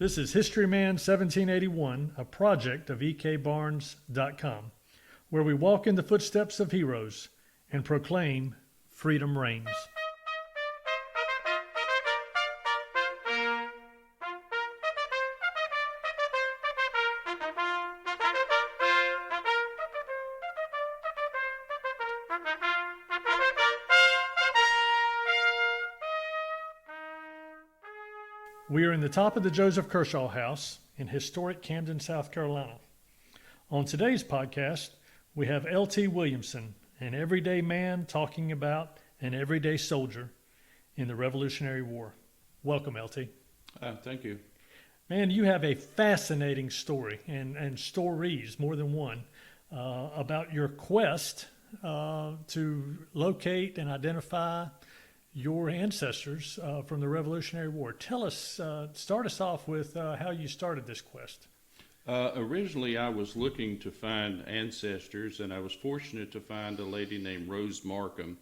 This is Historyman 1781, a project of ekbarnes.com, where we walk in the footsteps of heroes and proclaim freedom reigns. We are in the top of the Joseph Kershaw House in historic Camden, South Carolina. On today's podcast, we have L.T. Williamson, an everyday man talking about an everyday soldier in the Revolutionary War. Welcome, L.T. Thank you. Man, you have a fascinating story and stories, more than one, about your quest to locate and identify your ancestors from the Revolutionary War. Tell us, start us off with how you started this quest. Originally, I was looking to find ancestors, and I was fortunate to find a lady named Rose Marcum,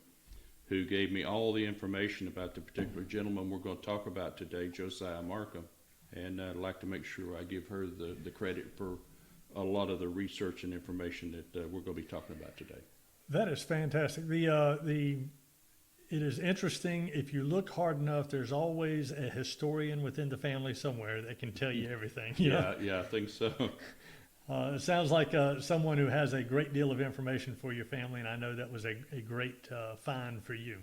who gave me all the information about the particular gentleman we're going to talk about today, Josiah Marcum. And I'd like to make sure I give her the credit for a lot of the research and information that we're going to be talking about today. That is fantastic. It is interesting. If you look hard enough, there's always a historian within the family somewhere that can tell you everything. Yeah, I think so. It sounds like someone who has a great deal of information for your family, and I know that was a great find for you.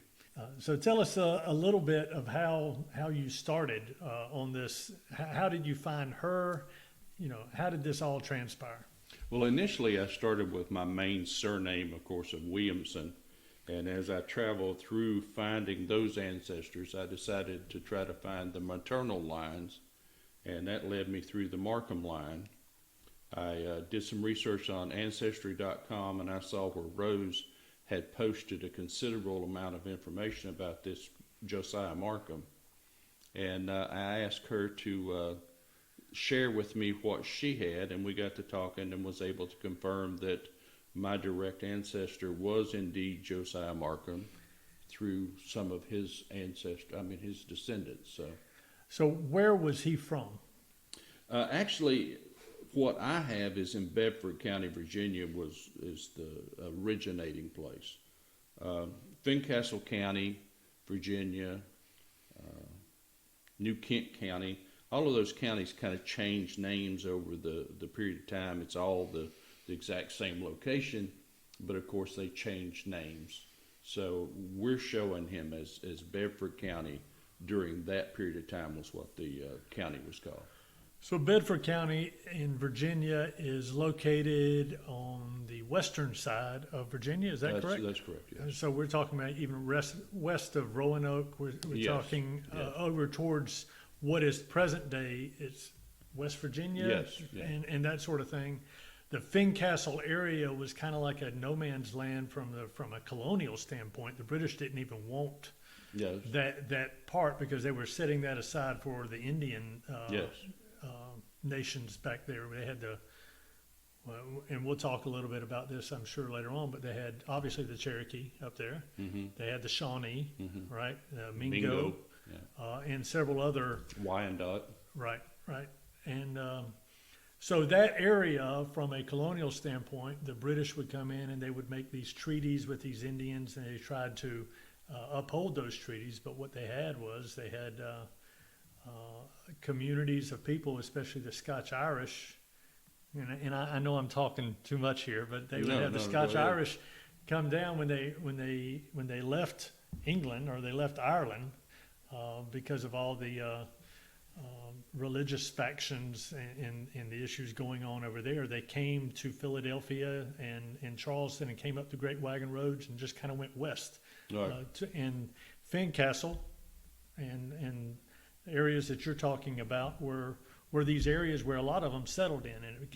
So tell us a little bit of how you started on this. How did you find her? How did this all transpire? Well, initially I started with my main surname, of course, of Williamson. And as I traveled through finding those ancestors, I decided to try to find the maternal lines, and that led me through the Marcum line. I did some research on Ancestry.com, and I saw where Rose had posted a considerable amount of information about this Josiah Marcum. And I asked her to share with me what she had, and we got to talking and was able to confirm that my direct ancestor was indeed Josiah Marcum through some of his his descendants. So where was he from? Actually, what I have is in Bedford County, Virginia, is the originating place. Fincastle County, Virginia, New Kent County, all of those counties kind of changed names over the period of time. It's all the exact same location, but of course they changed names. So we're showing him as Bedford County during that period of time was what the county was called. So Bedford County in Virginia is located on the western side of Virginia, is that correct? That's correct, yes. So we're talking about even west of Roanoke, we're Yes. talking over towards what is present day, it's West Virginia, Yes, yeah. and that sort of thing. The Fincastle area was kind of like a no man's land from a colonial standpoint. The British didn't even want Yes. that part because they were setting that aside for the Indian Yes. nations back there. They had and we'll talk a little bit about this, I'm sure, later on, but they had obviously the Cherokee up there. Mm-hmm. They had the Shawnee, Mm-hmm. right? Mingo. Yeah. And several other. Wyandotte. Right. And so that area, from a colonial standpoint, the British would come in and they would make these treaties with these Indians, and they tried to uphold those treaties. But what they had communities of people, especially the Scotch-Irish, and I know I'm talking too much here, but they would have the Scotch-Irish come down when they left England or they left Ireland because of all the religious factions and the issues going on over there. They came to Philadelphia and Charleston and came up the Great Wagon Roads and just kind of went west. Right. And Fincastle and areas that you're talking about were these areas where a lot of them settled in, and it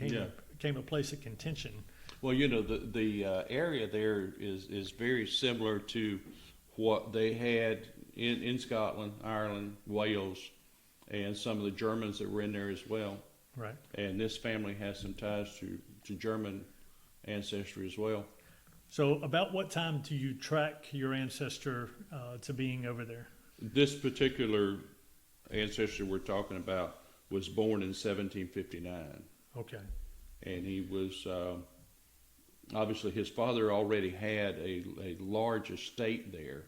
became a place of contention. Well, the area there is very similar to what they had in Scotland, Ireland, Wales, and some of the Germans that were in there as well. Right. And this family has some ties to German ancestry as well. So about what time do you track your ancestor to being over there? This particular ancestor we're talking about was born in 1759. Okay. And he was, obviously his father already had a large estate there.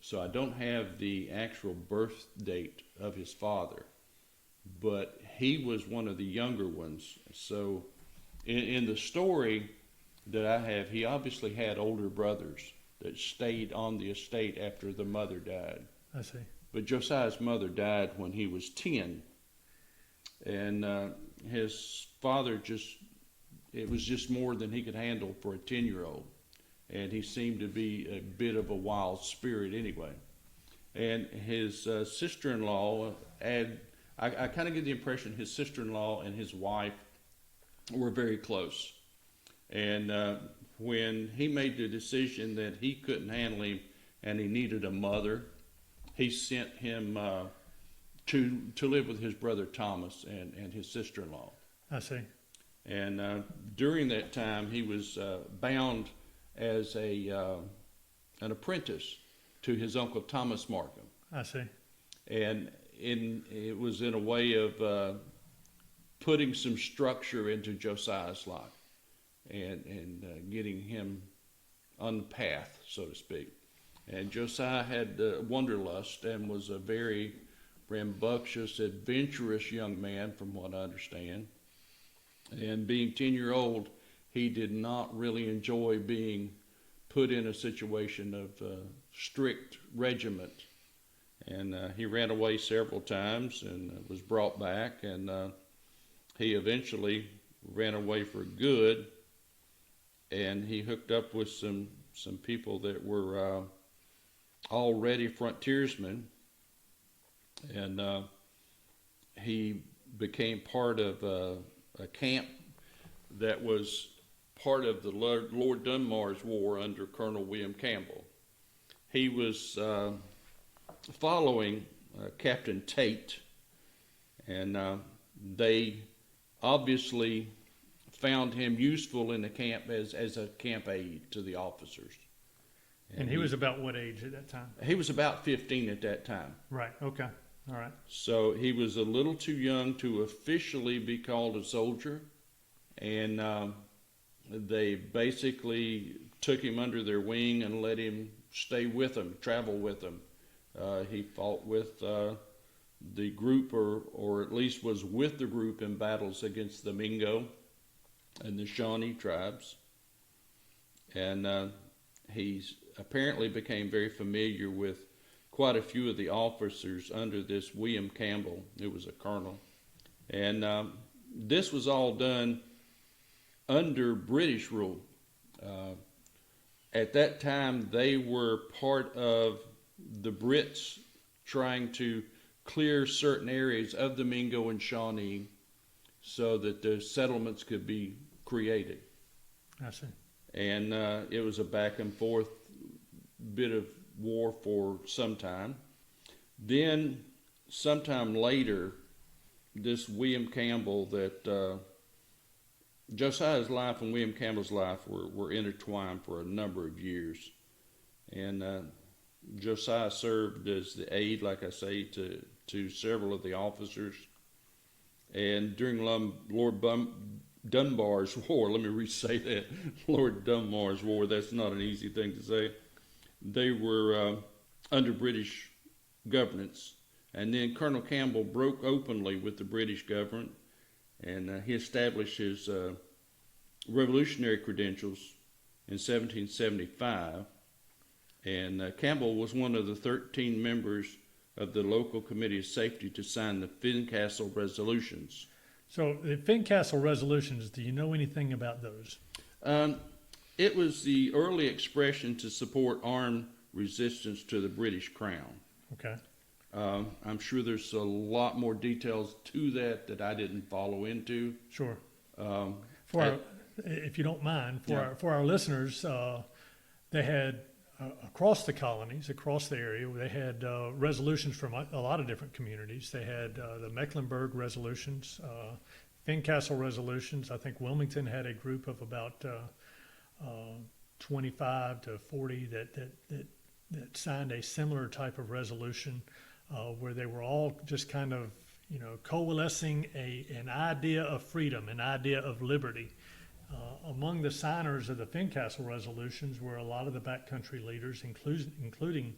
So I don't have the actual birth date of his father, but he was one of the younger ones. So in the story that I have, he obviously had older brothers that stayed on the estate after the mother died. I see. But Josiah's mother died when he was 10. And his father it was just more than he could handle for a 10-year-old. And he seemed to be a bit of a wild spirit anyway. And his sister-in-law, I kind of get the impression his sister-in-law and his wife were very close. And when he made the decision that he couldn't handle him and he needed a mother, he sent him to live with his brother Thomas and his sister-in-law. I see. And during that time, he was bound as an apprentice to his uncle Thomas Marcum. I see. And it was in a way of putting some structure into Josiah's life and getting him on the path, so to speak. And Josiah had wanderlust and was a very rambunctious, adventurous young man, from what I understand. And being 10-year-old, he did not really enjoy being put in a situation of strict regiment. And he ran away several times and was brought back. And he eventually ran away for good. And he hooked up with some people that were already frontiersmen. And he became part of a camp that was part of the Lord Dunmar's war under Colonel William Campbell. He was following Captain Tate, and they obviously found him useful in the camp as a camp aide to the officers. And he was about what age at that time? He was about 15 at that time. Right, okay, all right. So he was a little too young to officially be called a soldier, and they basically took him under their wing and let him stay with them, travel with them. He fought with the group, or at least was with the group in battles against the Mingo and the Shawnee tribes. And he apparently became very familiar with quite a few of the officers under this William Campbell, who was a colonel. And this was all done under British rule. At that time, they were part of the Brits trying to clear certain areas of the Mingo and Shawnee so that the settlements could be created. I see. And it was a back and forth bit of war for some time. Then, sometime later, this William Campbell, that Josiah's life and William Campbell's life were intertwined for a number of years. And Josiah served as the aide, like I say, to several of the officers. And during Lord Dunbar's war, let me re-say that, Lord Dunbar's war, that's not an easy thing to say. They were under British governance. And then Colonel Campbell broke openly with the British government, and he established his revolutionary credentials in 1775. And Campbell was one of the 13 members of the local committee of safety to sign the Fincastle resolutions. So the Fincastle resolutions, do you know anything about those? It was the early expression to support armed resistance to the British Crown. Okay. I'm sure there's a lot more details to that I didn't follow into. Sure. If you don't mind, for our listeners, they had across the colonies, across the area, they had resolutions from a lot of different communities. They had the Mecklenburg resolutions, Fincastle resolutions. I think Wilmington had a group of about 25 to 40 that signed a similar type of resolution where they were all just kind of coalescing an idea of freedom, an idea of liberty. Among the signers of the Fincastle resolutions were a lot of the backcountry leaders, including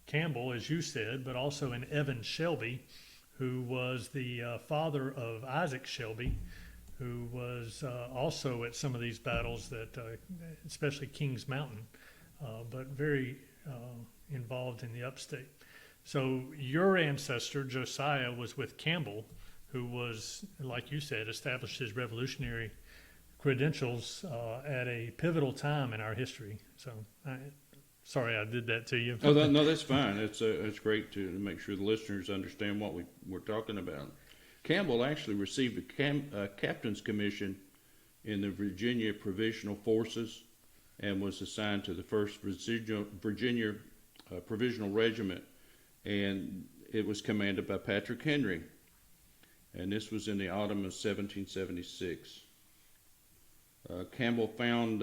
Campbell, as you said, but also an Evan Shelby, who was the father of Isaac Shelby, who was also at some of these battles that, especially Kings Mountain, but very involved in the upstate. So your ancestor, Josiah, was with Campbell, who was, like you said, established his revolutionary credentials at a pivotal time in our history. So sorry I did that to you. Oh, no, that's fine. It's great to make sure the listeners understand what we're talking about. Campbell actually received a captain's commission in the Virginia Provisional Forces and was assigned to the 1st Virginia Provisional Regiment, and it was commanded by Patrick Henry. And this was in the autumn of 1776. Campbell found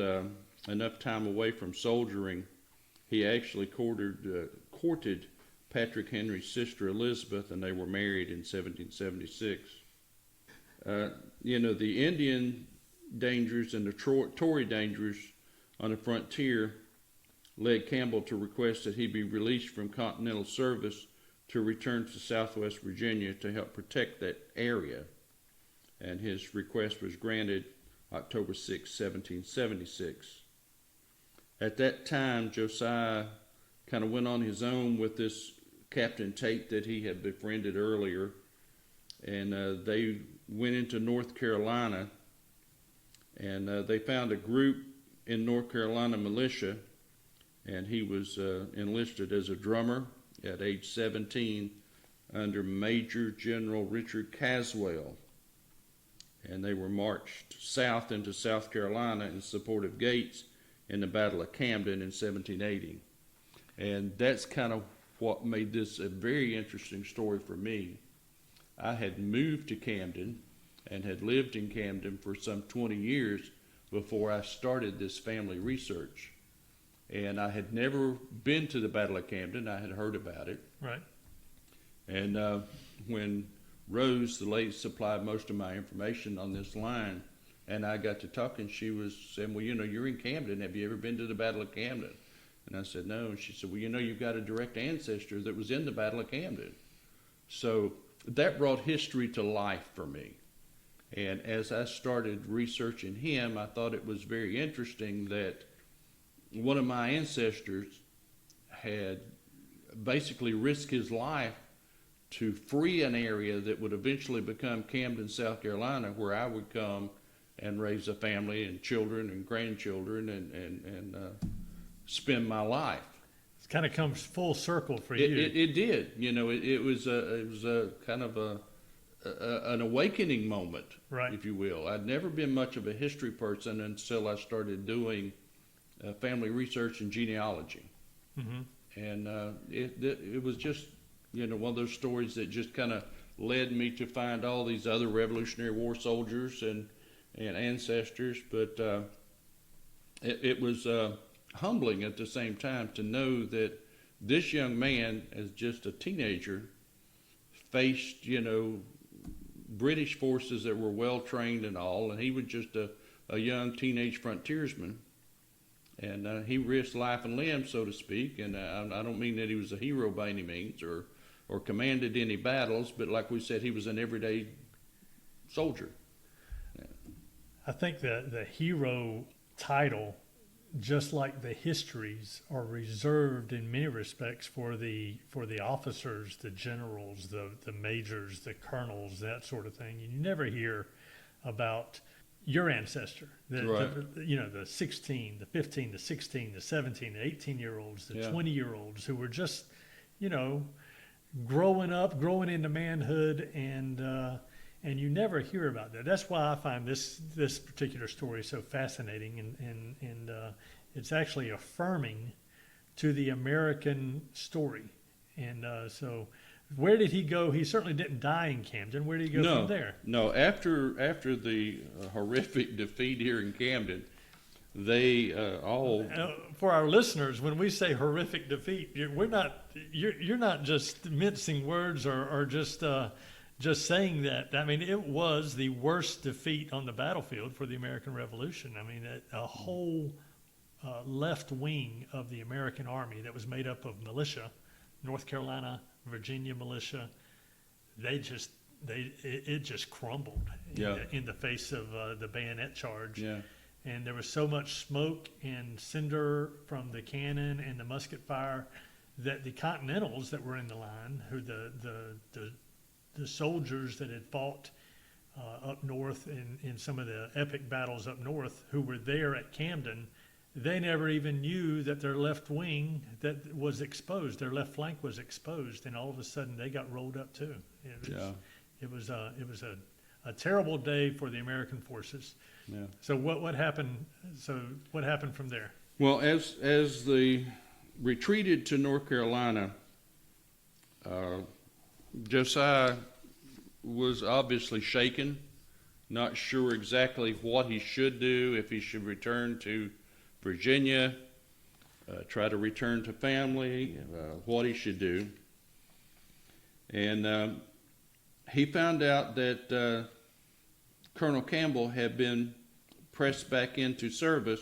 enough time away from soldiering. He actually courted Patrick Henry's sister Elizabeth, and they were married in 1776. The Indian dangers and the Tory dangers on the frontier led Campbell to request that he be released from continental service to return to Southwest Virginia to help protect that area. And his request was granted October 6, 1776. At that time, Josiah kind of went on his own with this Captain Tate that he had befriended earlier, and they went into North Carolina, and they found a group in North Carolina militia, and he was enlisted as a drummer at age 17 under Major General Richard Caswell, and they were marched south into South Carolina in support of Gates in the Battle of Camden in 1780. And that's kind of what made this a very interesting story for me. I had moved to Camden and had lived in Camden for some 20 years before I started this family research. And I had never been to the Battle of Camden. I had heard about it. Right. And when Rose, the lady, supplied most of my information on this line, and I got to talking, she was saying, well, you're in Camden. Have you ever been to the Battle of Camden? And I said, no. And she said, well, you've got a direct ancestor that was in the Battle of Camden. So that brought history to life for me. And as I started researching him, I thought it was very interesting that one of my ancestors had basically risked his life to free an area that would eventually become Camden, South Carolina, where I would come and raise a family and children and grandchildren and spend my life. It kind of comes full circle for you. It did. It was a kind of an awakening moment, right, if you will. I'd never been much of a history person until I started doing family research and genealogy. Mm-hmm. And it was just, one of those stories that just kind of led me to find all these other Revolutionary War soldiers and ancestors. But it was humbling at the same time to know that this young man, as just a teenager, faced, British forces that were well trained and all, and he was just a young teenage frontiersman. And he risked life and limb, so to speak. And I don't mean that he was a hero by any means or commanded any battles, but like we said, he was an everyday soldier. Yeah. I think that the hero title, just like the histories, are reserved in many respects for the officers, the generals, the majors, the colonels, that sort of thing. You never hear about your ancestor, right. The 16, the 15, the 16, the 17, the 18-year-olds, the 20-year-olds who were just, growing up, growing into manhood, and you never hear about that. That's why I find this particular story so fascinating, and it's actually affirming to the American story. And so, where did he go? He certainly didn't die in Camden. Where did he go from there? No, after the horrific defeat here in Camden, they all. For our listeners, when we say horrific defeat, you're not just mincing words or just just saying that, I mean, it was the worst defeat on the battlefield for the American Revolution. I mean, a whole left wing of the American Army that was made up of militia, North Carolina, Virginia militia, it just crumbled in the face of the bayonet charge. Yeah. And there was so much smoke and cinder from the cannon and the musket fire that the Continentals that were in the line, who the soldiers that had fought up north in some of the epic battles up north, who were there at Camden, they never even knew that their left wing that was exposed, their left flank was exposed, and all of a sudden they got rolled up too. It was a terrible day for the American forces. Yeah. So what happened? So what happened from there? Well, as they retreated to North Carolina, Josiah was obviously shaken, not sure exactly what he should do, if he should return to Virginia, try to return to family, what he should do. And he found out that Colonel Campbell had been pressed back into service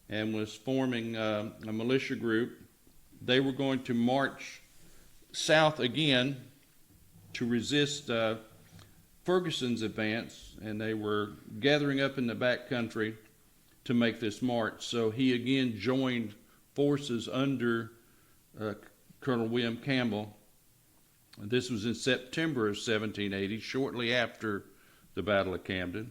and was forming a militia group. They were going to march south again to resist Ferguson's advance, and they were gathering up in the back country to make this march. So he again joined forces under Colonel William Campbell. This was in September of 1780, shortly after the Battle of Camden.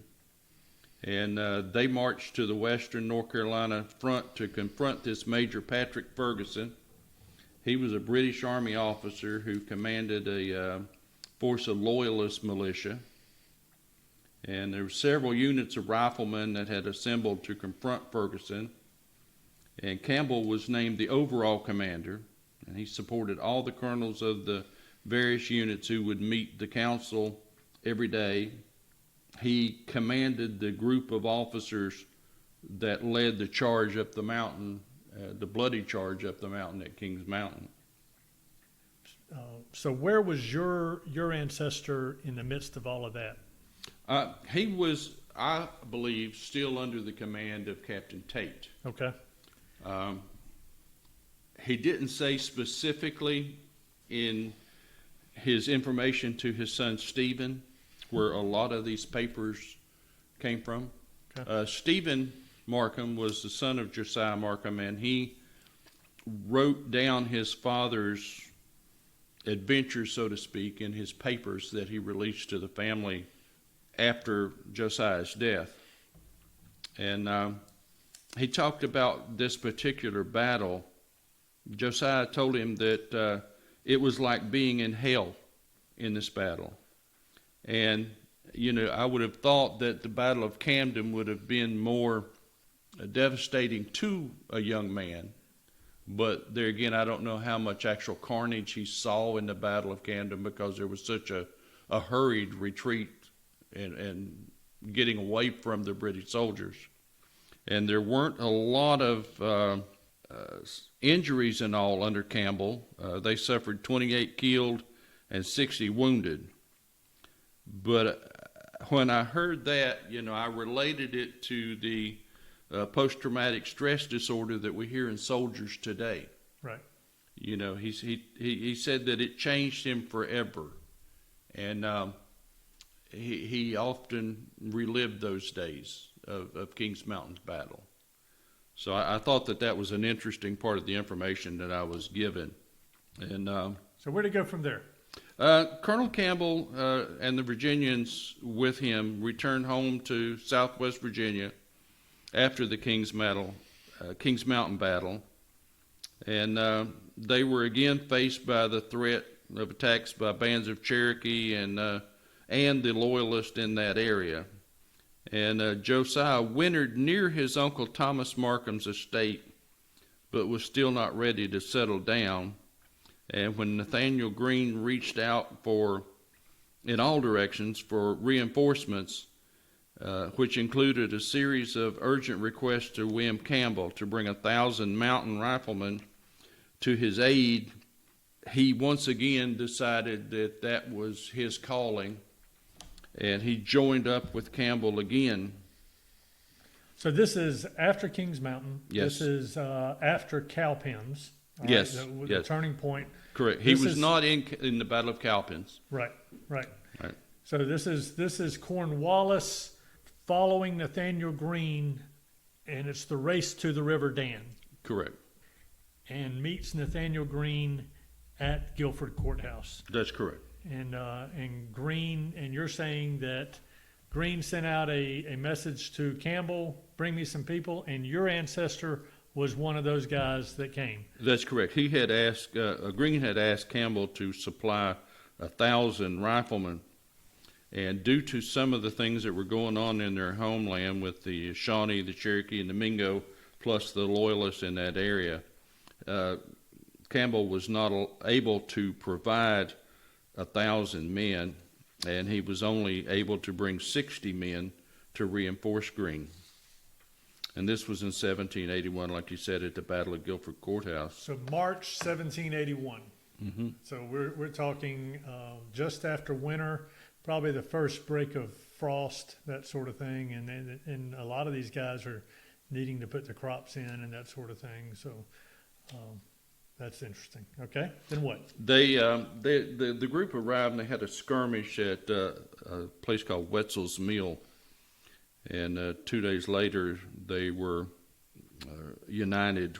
And they marched to the western North Carolina front to confront this Major Patrick Ferguson. He was a British Army officer who commanded a force of Loyalist militia. And there were several units of riflemen that had assembled to confront Ferguson. And Campbell was named the overall commander, and he supported all the colonels of the various units who would meet the council every day. He commanded the group of officers that led the charge up the mountain, the bloody charge up the mountain at Kings Mountain. So where was your ancestor in the midst of all of that? He was, I believe, still under the command of Captain Tate. Okay. He didn't say specifically in his information to his son Stephen where a lot of these papers came from. Okay. Stephen Marcum was the son of Josiah Marcum, and he wrote down his father's adventures, so to speak, in his papers that he released to the family after Josiah's death. And he talked about this particular battle. Josiah told him that it was like being in hell in this battle. And, you know, I would have thought that the Battle of Camden would have been more devastating to a young man. But there again, I don't know how much actual carnage he saw in the Battle of Camden, because there was such a hurried retreat and getting away from the British soldiers. And there weren't a lot of injuries in all under Campbell. They suffered 28 killed and 60 wounded. But when I heard that, you know, I related it to the post-traumatic stress disorder that we hear in soldiers today. Right. You know, he said that it changed him forever. And he often relived those days of Kings Mountain's battle. So I thought that was an interesting part of the information that I was given. And so where'd it go from there? Colonel Campbell and the Virginians with him returned home to Southwest Virginia after the Kings Mountain battle. And they were again faced by the threat of attacks by bands of Cherokee and the Loyalists in that area. And Josiah wintered near his uncle Thomas Marcum's estate, but was still not ready to settle down. And when Nathaniel Greene reached out in all directions for reinforcements, which included a series of urgent requests to William Campbell to bring 1,000 mountain riflemen to his aid, he once again decided that that was his calling, and he joined up with Campbell again. So this is after Kings Mountain. Yes. This is after Cowpens. All Yes, right, the yes. turning point. Correct. He This was is- not in the Battle of Cowpens. Right. Right. So this is Cornwallis following Nathaniel Greene, and it's the race to the River Dan, Correct. and meets Nathaniel Greene at Guilford Courthouse. That's correct. And Greene, and you're saying that Greene sent out a message to Campbell, bring me some people, and your ancestor was one of those guys that came. That's correct. He had asked, Greene had asked Campbell to supply 1,000 riflemen, and due to some of the things that were going on in their homeland with the Shawnee, the Cherokee, and the Mingo, plus the Loyalists in that area, Campbell was not able to provide 1,000 men, and he was only able to bring 60 men to reinforce Greene. And this was in 1781, like you said, at the Battle of Guilford Courthouse. So March 1781. Mm-hmm. So we're talking just after winter, probably the first break of frost, that sort of thing, and a lot of these guys are needing to put the crops in and that sort of thing. So that's interesting. Okay, then what? The group arrived and they had a skirmish at a place called Wetzel's Mill, and 2 days later they were united,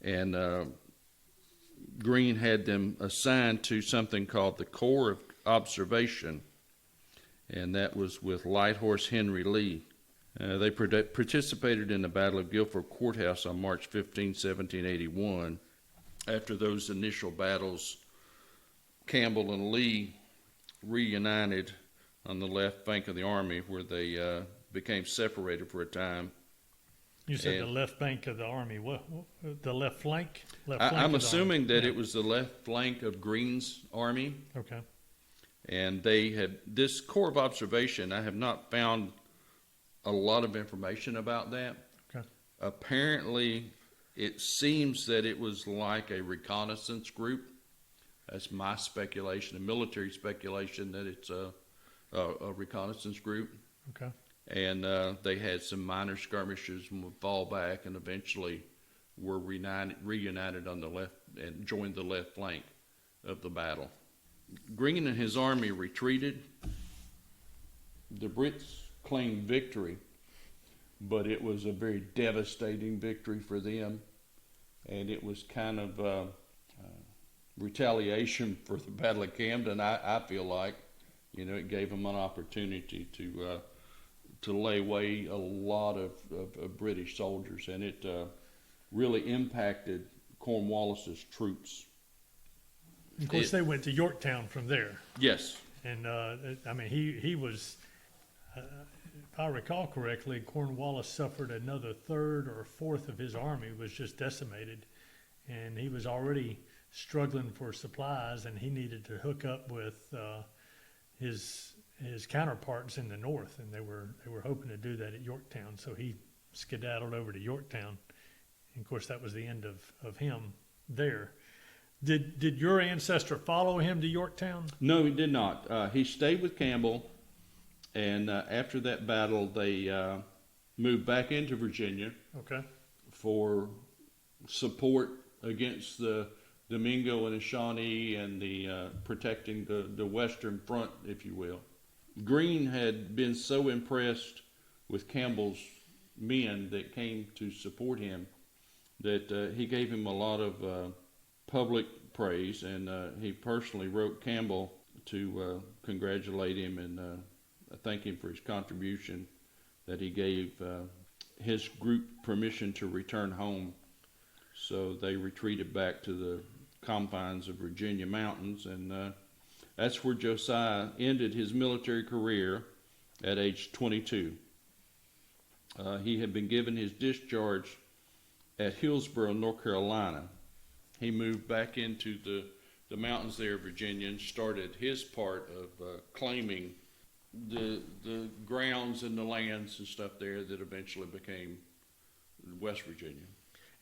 and Greene had them assigned to something called the Corps of Observation, and that was with Light Horse Henry Lee. They participated in the Battle of Guilford Courthouse on March 15, 1781. After those initial battles, Campbell and Lee reunited on the left flank of the army, where they became separated for a time. You said the left bank of the army. What the left flank? Left flank I'm of the assuming army. that Yeah. it was the left flank of Greene's army. Okay. And they had this Corps of Observation. I have not found a lot of information about that. Okay. Apparently, it seems that it was like a reconnaissance group. That's my speculation, a military speculation, that it's a reconnaissance group. Okay. And they had some minor skirmishes and would fall back, and eventually were reunited on the left and joined the left flank of the battle. Greene and his army retreated. The Brits claimed victory, but it was a very devastating victory for them, and it was kind of retaliation for the Battle of Camden. I feel like, it gave them an opportunity to lay away a lot of British soldiers, and it really impacted Cornwallis's troops. Of course, they went to Yorktown from there. Yes. And he was, if I recall correctly, Cornwallis suffered another third or fourth of his army was just decimated, and he was already struggling for supplies, and he needed to hook up with his counterparts in the north, and they were hoping to do that at Yorktown. So he skedaddled over to Yorktown, and of course that was the end of him there. Did your ancestor follow him to Yorktown? No, he did not. He stayed with Campbell, and after that battle, they moved back into Virginia. Okay. For support against the Mingo and the Shawnee, and the protecting the western front, if you will. Greene had been so impressed with Campbell's men that came to support him that he gave him a lot of public praise, and he personally wrote Campbell to congratulate him and thank him for his contribution, that he gave his group permission to return home. So they retreated back to the confines of Virginia mountains, and that's where Josiah ended his military career at age 22. He had been given his discharge at Hillsborough, North Carolina. He moved back into the mountains there of Virginia and started his part of claiming the grounds and the lands and stuff there that eventually became West Virginia.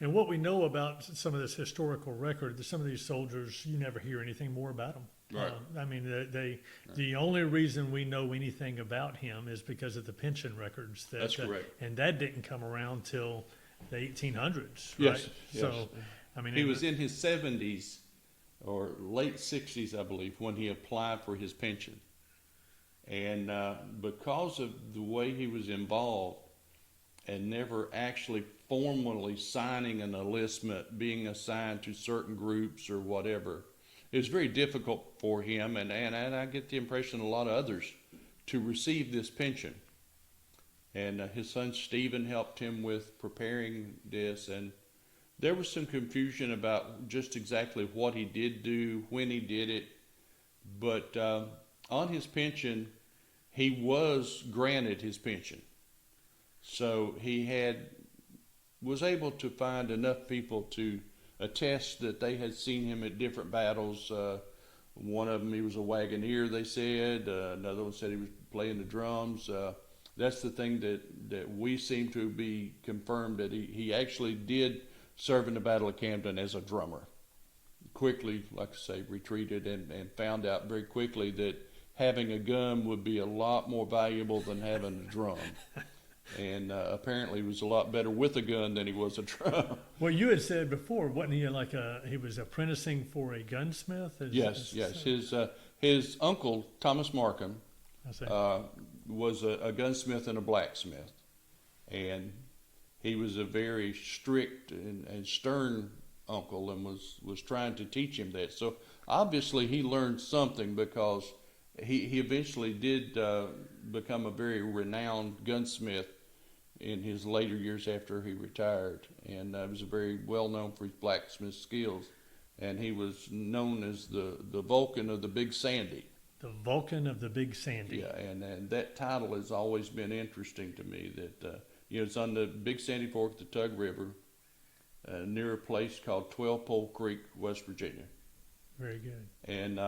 And what we know about some of this historical record, some of these soldiers, you never hear anything more about them. Right. I mean, the only reason we know anything about him is because of the pension records. That's correct. And that didn't come around till the 1800s, Yes, right? yes. So, I mean, He was in his 70s or late 60s, I believe, when he applied for his pension. And because of the way he was involved and never actually formally signing an enlistment, being assigned to certain groups or whatever, it was very difficult for him, and I get the impression a lot of others, to receive this pension. And his son Stephen helped him with preparing this, and there was some confusion about just exactly what he did do, when he did it, but on his pension, he was granted his pension. So he was able to find enough people to attest that they had seen him at different battles. One of them, he was a wagoneer, they said. Another one said he was playing the drums. That's the thing that we seem to be confirmed, that he actually did serve in the Battle of Camden as a drummer. Quickly, like I say, retreated and found out very quickly that having a gun would be a lot more valuable than having a drum. And apparently he was a lot better with a gun than he was a drum. well, you had said before, wasn't he he was apprenticing for a gunsmith? Yes. His uncle, Thomas Marcum, was a gunsmith and a blacksmith. And he was a very strict and stern uncle, and was trying to teach him that. So obviously he learned something, because he eventually did become a very renowned gunsmith in his later years after he retired, and was very well known for his blacksmith skills. And he was known as the Vulcan of the Big Sandy. The Vulcan of the Big Sandy. Yeah, and that title has always been interesting to me. That it's on the Big Sandy Fork of the Tug River, near a place called 12 Pole Creek, West Virginia. Very good. And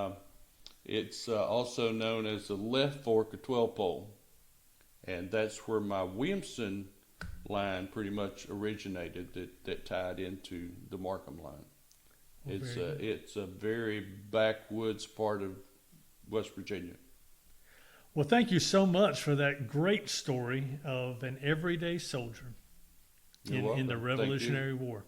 it's also known as the left fork of 12 Pole. And that's where my Williamson line pretty much originated, that tied into the Marcum line. Well, It's a very backwoods part of West Virginia. Well, thank you so much for that great story of an everyday soldier in the Revolutionary War.